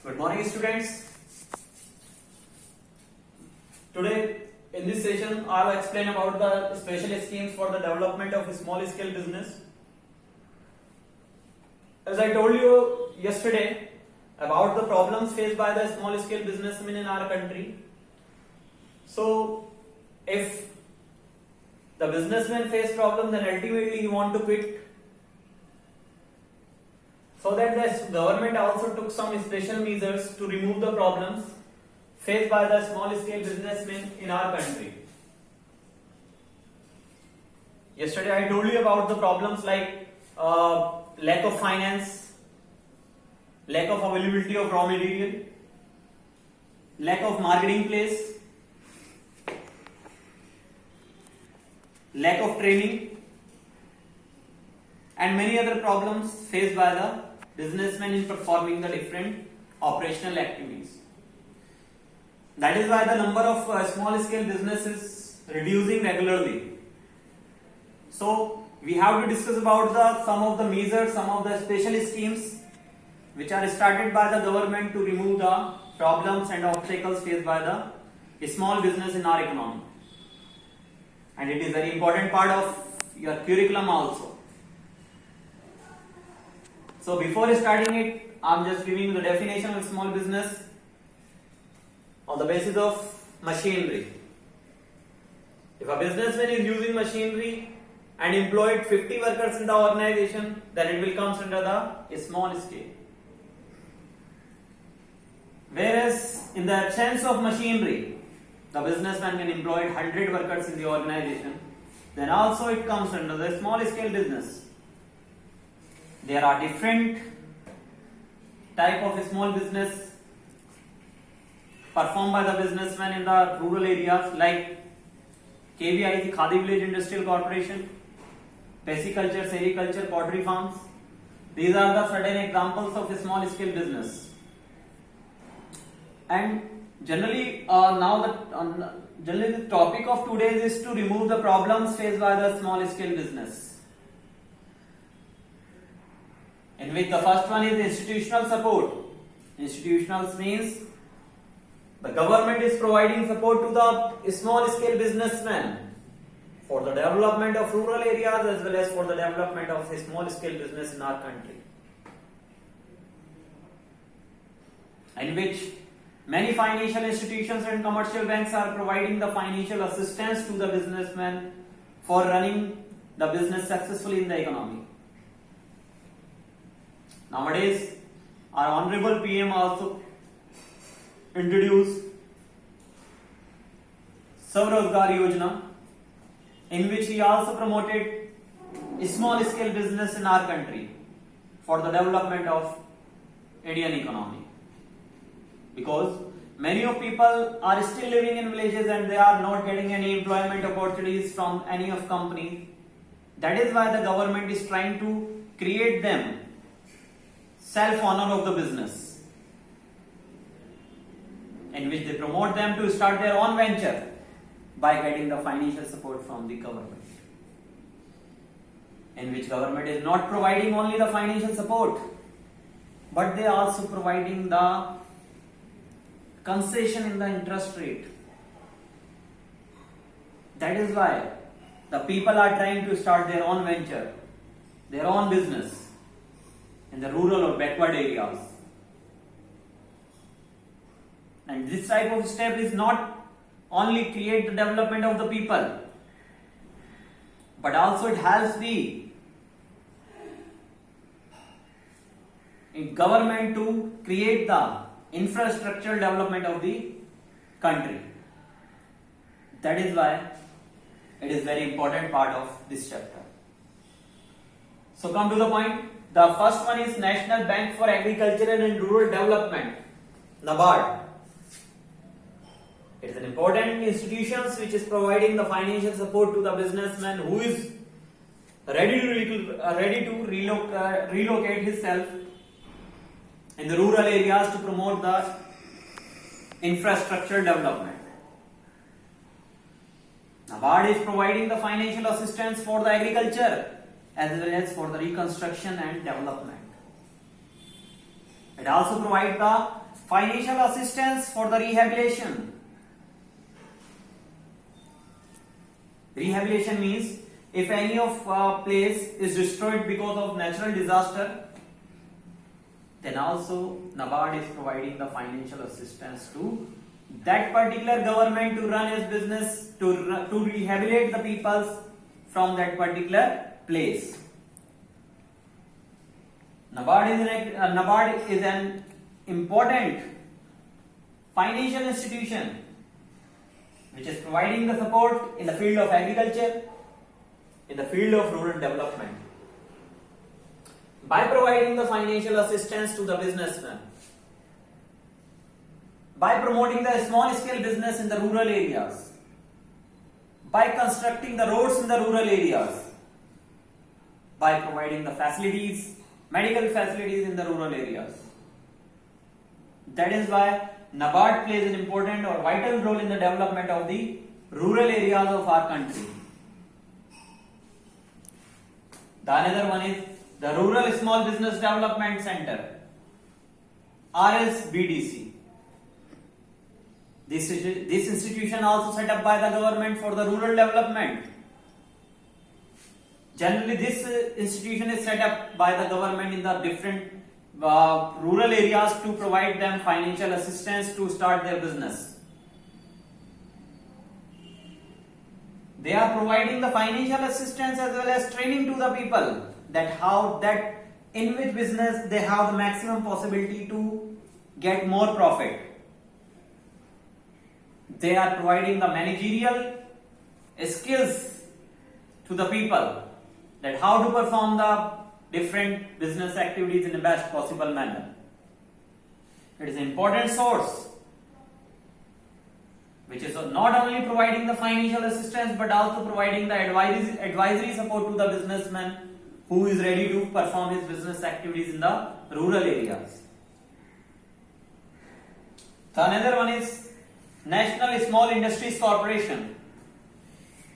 Good morning, students. Today, in this session, I will explain about the special schemes for the development of small scale business. As I told you yesterday about the problems faced by the small scale businessmen in our country. So, if the businessman face problem, then ultimately he want to quit. So that the government also took some special measures to remove the problems faced by the small scale businessmen in our country. Yesterday I told you about the problems like lack of finance, lack of availability of raw material, lack of marketing place, lack of training, and many other problems faced by the businessmen in performing the different operational activities. That is why the number of small scale businesses is reducing regularly. So we have to discuss about some of the measures, some of the special schemes which are started by the government to remove the problems and obstacles faced by the small business in our economy. And it is very important part of your curriculum also. So before starting it, I am just giving you the definition of small business on the basis of machinery. If a businessman is using machinery and employed 50 workers in the organization, then it will come under the small scale. Whereas in the absence of machinery, the businessman can employ 100 workers in the organization, then also it comes under the small scale business. There are different type of small business performed by the businessmen in the rural areas like KVI, Khadi Village Industrial Corporation, Pisciculture, Sericulture, Pottery Farms. These are the certain examples of small scale business. And generally the topic of today is to remove the problems faced by the small scale business. In which the first one is institutional support. Institutional means the government is providing support to the small scale businessmen for the development of rural areas as well as for the development of a small scale business in our country. In which many financial institutions and commercial banks are providing the financial assistance to the businessmen for running the business successfully in the economy. Nowadays, our Honorable PM also introduced Swarozgar Yojana, in which he also promoted small scale business in our country for the development of Indian economy. Because many of people are still living in villages and they are not getting any employment opportunities from any of companies. That is why the government is trying to create them self-honor of the business, in which they promote them to start their own venture by getting the financial support from the government. In which government is not providing only the financial support, but they are also providing the concession in the interest rate. That is why the people are trying to start their own venture, their own business in the rural or backward areas. And this type of step is not only create the development of the people, but also it helps the government to create the infrastructural development of the country. That is why it is very important part of this chapter. So come to the point. The first one is National Bank for Agricultural and Rural Development, NABARD. It is an important institution which is providing the financial support to the businessman who is ready to relocate himself in the rural areas to promote the infrastructure development. NABARD is providing the financial assistance for the agriculture as well as for the reconstruction and development. It also provides the financial assistance for the rehabilitation. Rehabilitation means if any of place is destroyed because of natural disaster, then also NABARD is providing the financial assistance to that particular government to run its business, to rehabilitate the peoples from that particular place. NABARD is an important financial institution which is providing the support in the field of agriculture, in the field of rural development. By providing the financial assistance to the businessmen, by promoting the small scale business in the rural areas, by constructing the roads in the rural areas, by providing the facilities, medical facilities in the rural areas. That is why NABARD plays an important or vital role in the development of the rural areas of our country. The another one is the Rural Small Business Development Center, RSBDC. This institution also set up by the government for the rural development. Generally, this institution is set up by the government in the different rural areas to provide them financial assistance to start their business. They are providing the financial assistance as well as training to the people that in which business they have the maximum possibility to get more profit. They are providing the managerial skills to the people that how to perform the different business activities in the best possible manner. It is an important source which is not only providing the financial assistance but also providing the advisory support to the businessman who is ready to perform his business activities in the rural areas. The another one is National Small Industries Corporation.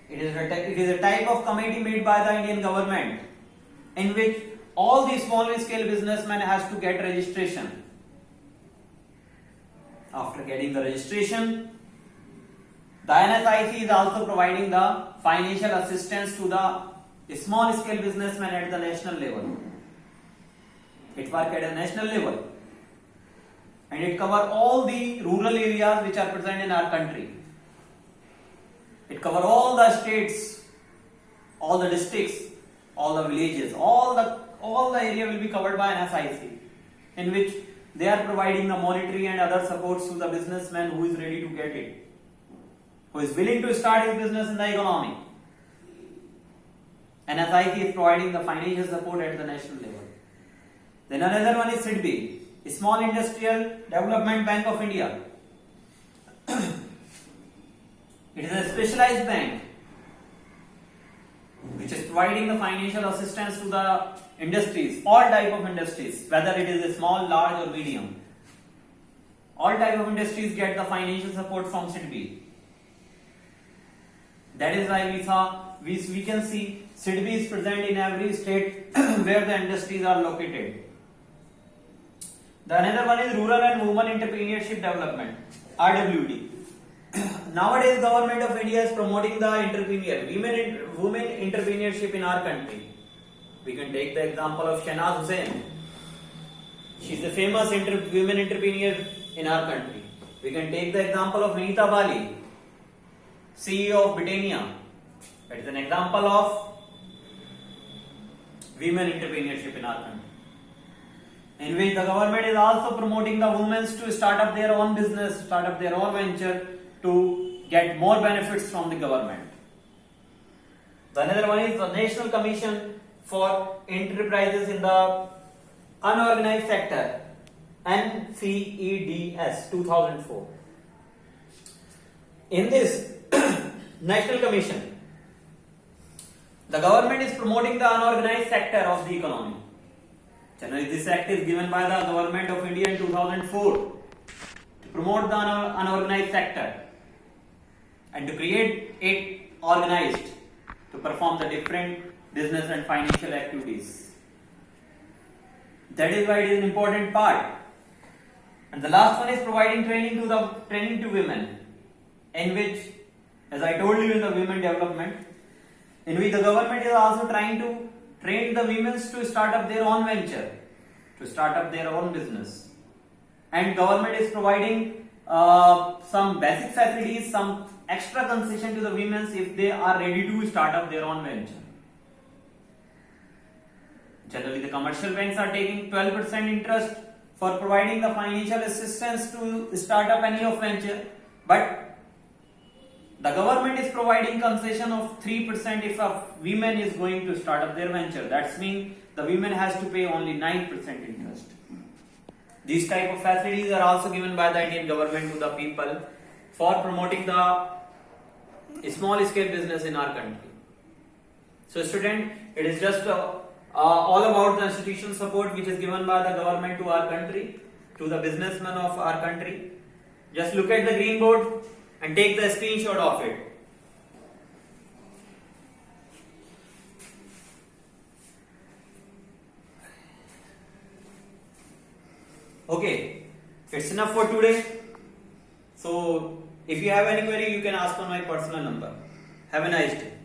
It is a type of committee made by the Indian government in which all the small scale businessmen has to get registration. After getting the registration, the NSIC is also providing the financial assistance to the small scale businessmen at the national level. It works at a national level and it covers all the rural areas which are present in our country. It covers all the states, all the districts, all the villages, all the area will be covered by NSIC, in which they are providing the monetary and other supports to the businessman who is ready to get it, who is willing to start his business in the economy. NSIC is providing the financial support at the national level. Then another one is SIDBI, Small Industrial Development Bank of India. It is a specialized bank which is providing the financial assistance to the industries, all type of industries, whether it is a small, large or medium. All type of industries get the financial support from SIDBI. That is why we can see SIDBI is present in every state where the industries are located. The another one is Rural and Women Entrepreneurship Development, RWD. Nowadays, Government of India is promoting the women entrepreneurship in our country. We can take the example of Shahnaz Hussain. She is a famous women entrepreneur in our country. We can take the example of Vinita Bali, CEO of Britannia. That is an example of women entrepreneurship in our country, in which the government is also promoting the women to start up their own business, start up their own venture to get more benefits from the government. The another one is the National Commission for Enterprises in the Unorganized Sector, NCEDS 2004. In this National Commission, the government is promoting the unorganized sector of the economy. Generally, this act is given by the Government of India in 2004 to promote the unorganized sector and to create it organized to perform the different business and financial activities. That is why it is an important part. And the last one is providing training to women, in which, as I told you in the women development, in which the government is also trying to train the women to start up their own venture, to start up their own business. And government is providing some basic facilities, some extra concession to the women if they are ready to start up their own venture. Generally, the commercial banks are taking 12% interest for providing the financial assistance to start up any of venture, but the government is providing concession of 3% if a woman is going to start up their venture. That means the women has to pay only 9% interest. These type of facilities are also given by the Indian government to the people for promoting the small scale business in our country. So student, it is just all about the institutional support which is given by the government to our country, to the businessmen of our country. Just look at the green board and take the screenshot of it. Okay, it's enough for today. So if you have any query, you can ask on my personal number. Have a nice day.